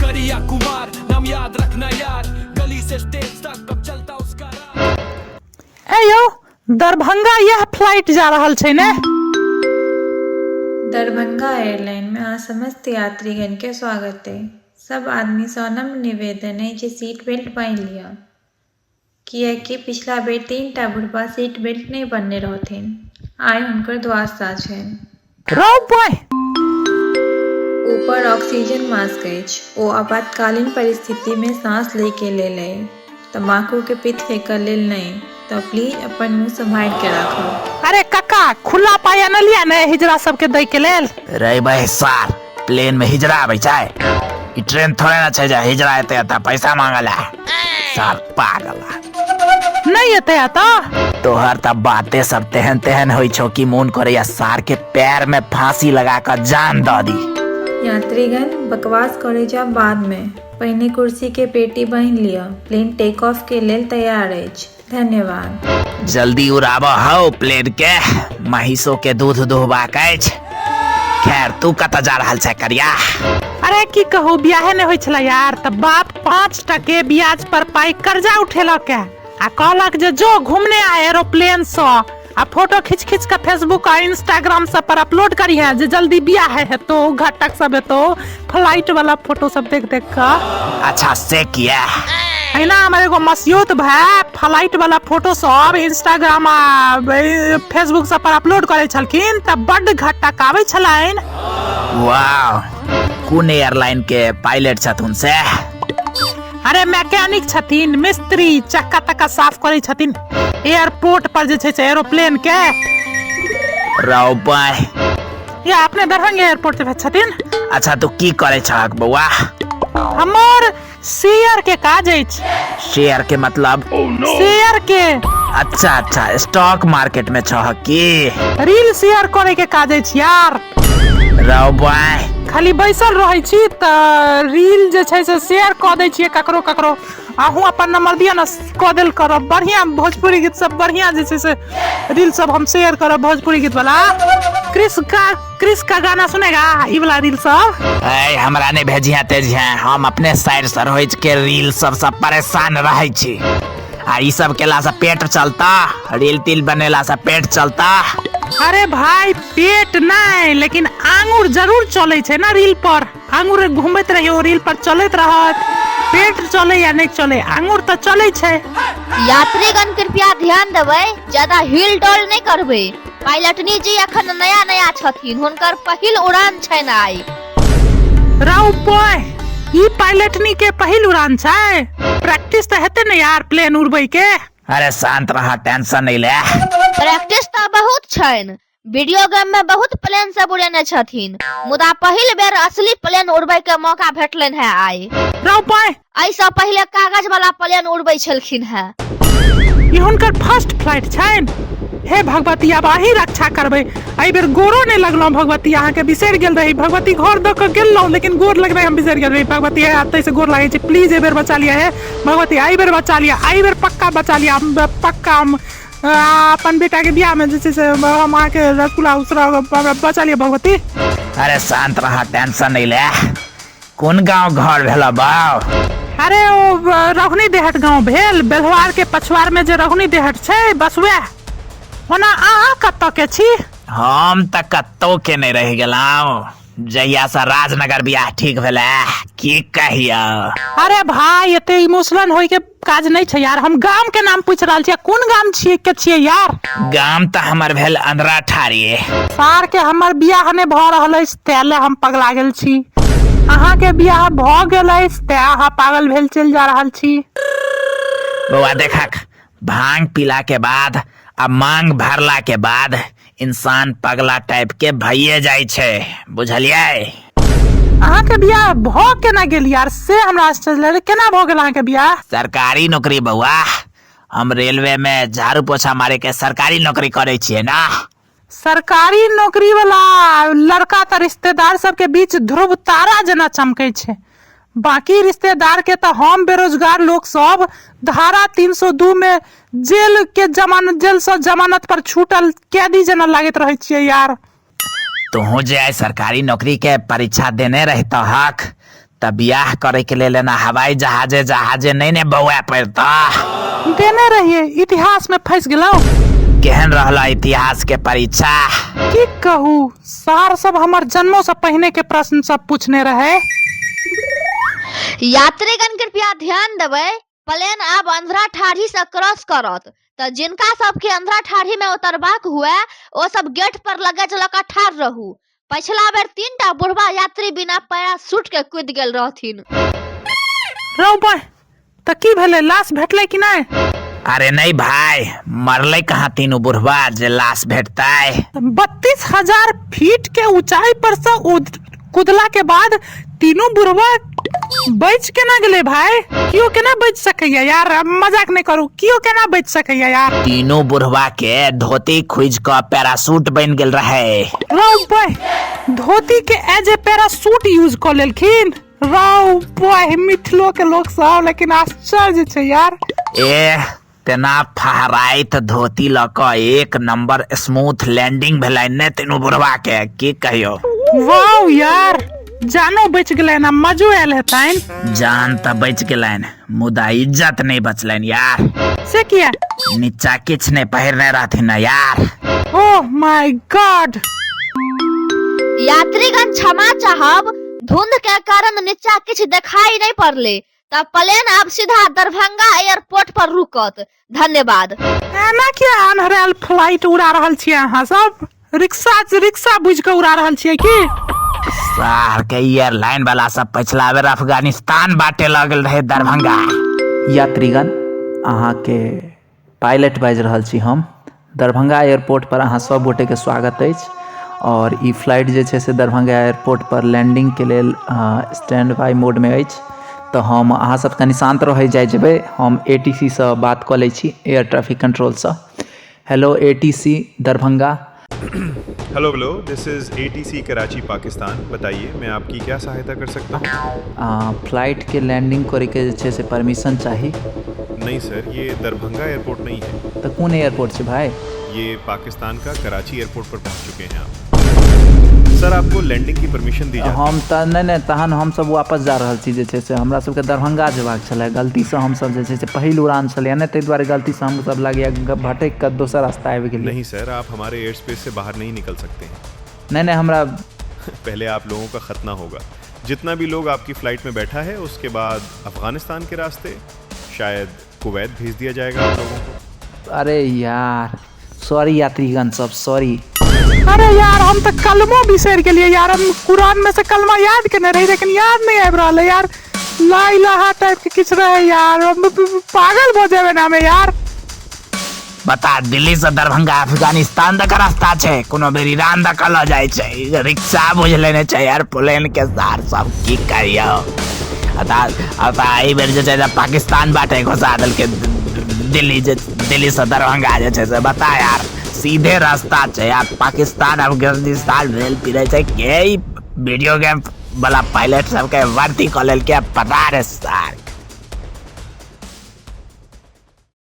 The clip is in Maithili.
करिया कुमार नाम याद रखना यार, गली से स्टेज तक कब चलता उसका राह। ए यौ दरभंगा यह फ्लाइट जा रहल छै ने? दरभंगा एयरलाइन में आज समस्त यात्रीगण के स्वागत है। सब आदमी से नम्र निवेदन है जे सीट बेल्ट बांध लिया, किएकि पिछला बेर 3टा बुढ़बा सीट बेल्ट नहीं बनने रहथिन। आइ हुनकर दुआसा छनि। रौ बॉय ऊपर ऑक्सीजन मास्क अछि, ओ आपातकालीन परिस्थिति में सांस ले के लेल अइ, तम्बाकू के पित फेंकऽ लेल नहीं, तो प्लीज अपन मुंह संभाल के राखो। अरे काका खुला पाया न लिया ने हिजरा सबके दै के लेल? रे भाई सार प्लेन में हिजरा आबै छै? ई ट्रेन थोड़े ना छै जे हिजरा एते त पैसा मांगला। सार पागल नहीं एते आता तोहर त बातें सब तेहन तेहन होइ छौ कि मन करे या सार के पैर में फांसी लगा कर जान द दी। यात्रीगण बकवास करे जा बाद में, पहिने कुर्सी के पेटी बांध लिया, प्लेन टेक ऑफ के लेल तैयार अछि। धन्यवाद। जल्दी उड़ाबो हो प्लेन के, महिषो के दूध दुहबाक अछि। खैर तू कत जा रहल छै करिया? अरे की कहू बियाहे ने होइ छला यार, त बाप 5% ब्याज पर पाई कर्जा उठेलक आ कहलक जे जो घूमने आ एरोप्लेन से आ फोटो खींच खींच के फेसबुक आ इंस्टाग्राम सब पर अपलोड करिए जे जल्दी बियाह है तो घटक सब है तो फ्लाइट वाला फोटो सब देख देख का। अच्छा से किया है ना, हमारे को मसियोत भाई फ्लाइट वाला फोटो सब इंस्टाग्राम आ फेसबुक सब पर अपलोड करे छलखिन त बड घटक आवे छलाइन। वाह कौन एयरलाइन के पायलट छथुन से? अरे मैकेनिक छथिन, मिस्त्री, चक्का तक्का साफ करे छथिन एयरपोर्ट पर जे छै से एरोप्लेन के। रौ बाय ये अपने दरभंगा एयरपोर्ट पे छथिन। अच्छा तू की करे छहक बउआ? हमर शेयर के काज अछि। शेयर के मतलब? शेयर के अच्छा अच्छा स्टॉक मार्केट में छह की? रील शेयर करे के काज अछि यार। रौ बाय खाली बैसल रहै छी त रील जे छै से शेयर क दै छियै ककरो ककरो। आहू अपन नंबर दिया ना, क देल करब। बढ़िया भोजपुरी गीत सब बढ़िया जे छै से रील सब हम शेयर करब, भोजपुरी गीत वाला। क्रिस का गाना सुनेगा ई वाला रील सब? ए हमरा ने भेजिया तेजिया, हम अपने साइड से रोज के रील सब परेशान रहै छी। आ ई सब केला से पेट चलता, रील तिल बनेला से पेट चलता। अरे भाई पेट नहीं लेकिन आंगूर जरूर चले छे ना रील पर। आंगूर घूमत रहियो रील पर चलत रहत। पेट चले या नहीं चले आंगूर तो चले छे। यात्रीगण कृपया ध्यान देबै, ज्यादा हिल डोल नहीं करबै। पायलटनी जी अखन नया नया छथिन, हुनकर पहिल उड़ान छनि आइ। राउ बॉय ई पायलटनी के पहिल उड़ान छै? प्रैक्टिस तो हेते न यार प्लेन उड़बै के। अरे शांत रहा, टेंशन नहीं ले। प्रैक्टिस तो बहुत छनि, वीडियो गेम में बहुत प्लेन सब उड़ेने छथिन, मुदा पहिल बेर असली प्लेन उड़बै के मौका भेटलनि है आइ। राउ बॉय ऐसा पहले कागज वाला प्लेन उड़बै छलखिन है। ई हुनकर फर्स्ट फ्लाइट छनि। हे भगवती अब अही रक्षा करबै। एहि बेर गोरो नहीं लगलौ भगवती, अहाँ के बिसर गेल रही भगवती। घर द के गेलौ लेकिन गोर लगबै हम बिसर गेल रही भगवती। आते से गोर लागे छै, प्लीज ए बेर बचा लिया है भगवती। आई बेर बचा लिया, आई बेर पक्का बचा लिया। पक्का हम अपन बेटा के बियाह में जे से हम आके रसगुल्ला उसरा बचा लिया भगवती। अरे शांत रहा, टेंशन नहीं ले। कौन गांव घर भेला बाऊ? अरे ओ रघुनी देहट गांव भेल, बेलवार के पछवार में जे रघुनी देहट छै बस वह। ओना अहाँ कतऽ के छी? हम त कत्तो के नहीं रह गेलौ जहिया से राजनगर बियाह ठीक भेले। की कहिया? अरे भाई एते इमोशनल होय के काज नहीं छै यार। हम गाम के नाम पूछ रहल छियै, कोन गाम छियै के छियै यार? गाम त हमर भेल अंधरा ठारी। सार के हमर बियाह ने भ रहल अछि तेले हम पगला गेल छी। अहाँ के बियाह भ गेल अछि ते अहाँ पागल भेल चल जा रहल छी। बउआ देखक, भांग पीला के बाद आ मांग भरला के बाद इंसान पगला टाइप के भइए जाय छै, बुझलियै? अहाँ के बियाह भ केना गेल यार से हमरा आश्चर्य लागल। केना भ गेल अहाँ के बियाह? सरकारी नौकरी बउआ, हम रेलवे में झाड़ू पोछा मारे के सरकारी नौकरी करे छियै ना। सरकारी नौकरी वाला लड़का त रिश्तेदार सब के बीच ध्रुव तारा जना चमकै छै। बाकी रिश्तेदार के तो हम बेरोजगार लोग सब धारा 302 में जेल से जमानत पर छूटल कैदी जना लागत रहे छियै यार। तू जे सरकारी नौकरी के परीक्षा देने रहता हक तब ब्याह करे के लिए लेना हवाई जहाजे नहीं ने बउआ पड़ता। देने रहिए, इतिहास में फंस गेलो। केहन रहला इतिहास के परीक्षा? की कहू, सार सब हमर जन्मों से पहले के प्रश्न सब पूछने रहे। यात्रीगण कृपया ध्यान देवे, प्लेन अब अंधरा ठाढ़ी से क्रॉस करत, तो जिनका सबके अंधरा ठाढ़ी में उतरबाक हुए वो सब गेट पर लगेज लगा ठाढ़ रहू। पिछला बेर 3टा बुढ़वा यात्री बिना पैराशूट के कूद गेल रहथिन। रौ भाई, तो की भेले, लाश भेटले कि नहीं? अरे नहीं भाई, मरले कहाँ तीनों बुढ़वा जे लाश भेटता है। 32,000 फीट के ऊंचाई पर से कूदला के बाद तीनों बुढ़वा बच के ना गले भाई। क्यों के ना बच सकैया यार, मजाक नहीं करू, क्यों के ना बच सकैया यार। तीनों बुढ़वा के धोती खुज के पैराशूट बन गेल रहे। रौ भाई, धोती के एज ए पैराशूट यूज कर लेलखिन। रौ भाई, मिथिलो के लोग सब लेकिन आश्चर्य छे यार। तेना फहराइत धोती लक एक नंबर स्मूथ लैंडिंग भेलै ने तीनों बुढ़वा के, की कहियो। वाह यार, जानो बच गलन, मजो आयल हेतैन। जान त बच गेलन, मुदा इज्जत नहीं बचलन यार। से किया? नीचा किछ नहीं पहिरने रहथिन ना यार। Oh my God. यात्रीगण क्षमा चाहब, धुंध के कारण नीचा किछ दिखाई नहीं पड़ले, तब प्लेन अब सीधा दरभंगा एयरपोर्ट पर रुकत। धन्यवाद। एना क्या अनहराल फ्लाइट उड़ा रहल छियै अहाँ सब? रिक्शा बुझ के उड़ा रहल छियै की? शहर के एयरलाइन वाला सब पिछला बेर अफगानिस्तान बाटे लगल रहे दरभंगा। यात्रीगण, अहाँ के पायलट बाजि रहल छी हम। दरभंगा एयरपोर्ट पर अहाँ सब गोटे के स्वागत अछि और ई फ्लाइट जे छै से दरभंगा एयरपोर्ट पर लैंडिंग के लेल स्टैंड बाय मोड में अछि। तो हम अहाँ सब कनि शांत रह जेबै, हम ATC से बात कऽ लै छी, एयर ट्रैफिक कंट्रोल से। Hello ATC Darbhanga. Hello, this is ATC Karachi Pakistan. बताइए मैं आपकी क्या सहायता कर सकता हूँ? फ्लाइट के लैंडिंग करे के जे छै से परमिशन चाही। नहीं सर, ये दरभंगा एयरपोर्ट नहीं है। तो कौन एयरपोर्ट छै भाई? ये पाकिस्तान का कराची एयरपोर्ट पर पहुँच चुके हैं आप। सर आपको लैंडिंग की परमिशन दी जाती है। हम त नहीं तहन हम सब वापस जा रहल छी, जे छै से हमरा सबके दरभंगा जेबाक छलै। गलती से हम सब जे छै से पहिल उड़ान छलै ने, ताहि दुआरे गलती से हम सब लागैया भटक के दोसर रास्ता आबि गेलियै। नहीं सर, आप हमारे एयर स्पेस से बाहर नहीं निकल सकते हैं। नहीं हमरा पहले आप लोगों का खतना होगा। जितना भी लोग आपकी फ्लाइट में बैठा है उसके बाद अफगानिस्तान के रास्ते शायद कुवैत भेज दिया जाएगा आप लोगों को। अरे यार सॉरी यात्रीगण सब, सॉरी। अरे यार, हम तो कलमो बिसर गेलिए यार। हम कुरान में से कलमा याद करने रही लेकिन याद नहीं आबि रहल यार। ला इलाहा टाइप के किछ रहे यार, पागल हो जेबे ना हमें यार। बता, दिल्ली से दरभंगा अफगानिस्तान तक रास्ता छै, कोनो बेर ईरान तक ल जाय छै। रिक्शा बुझ लेने छै यार, प्लेन के सार सब की करियो। अता एहि बेर जे छै पाकिस्तान बाटे घुसा देलकै दिल्ली से दरभंगा जे छै से। बता यार, सीधे रास्ता छै यार। पाकिस्तान अफगानिस्तान रेल पिरे छै के वीडियो गेम वाला पायलट सबके वर्दी कॉलेज के पता रे सार।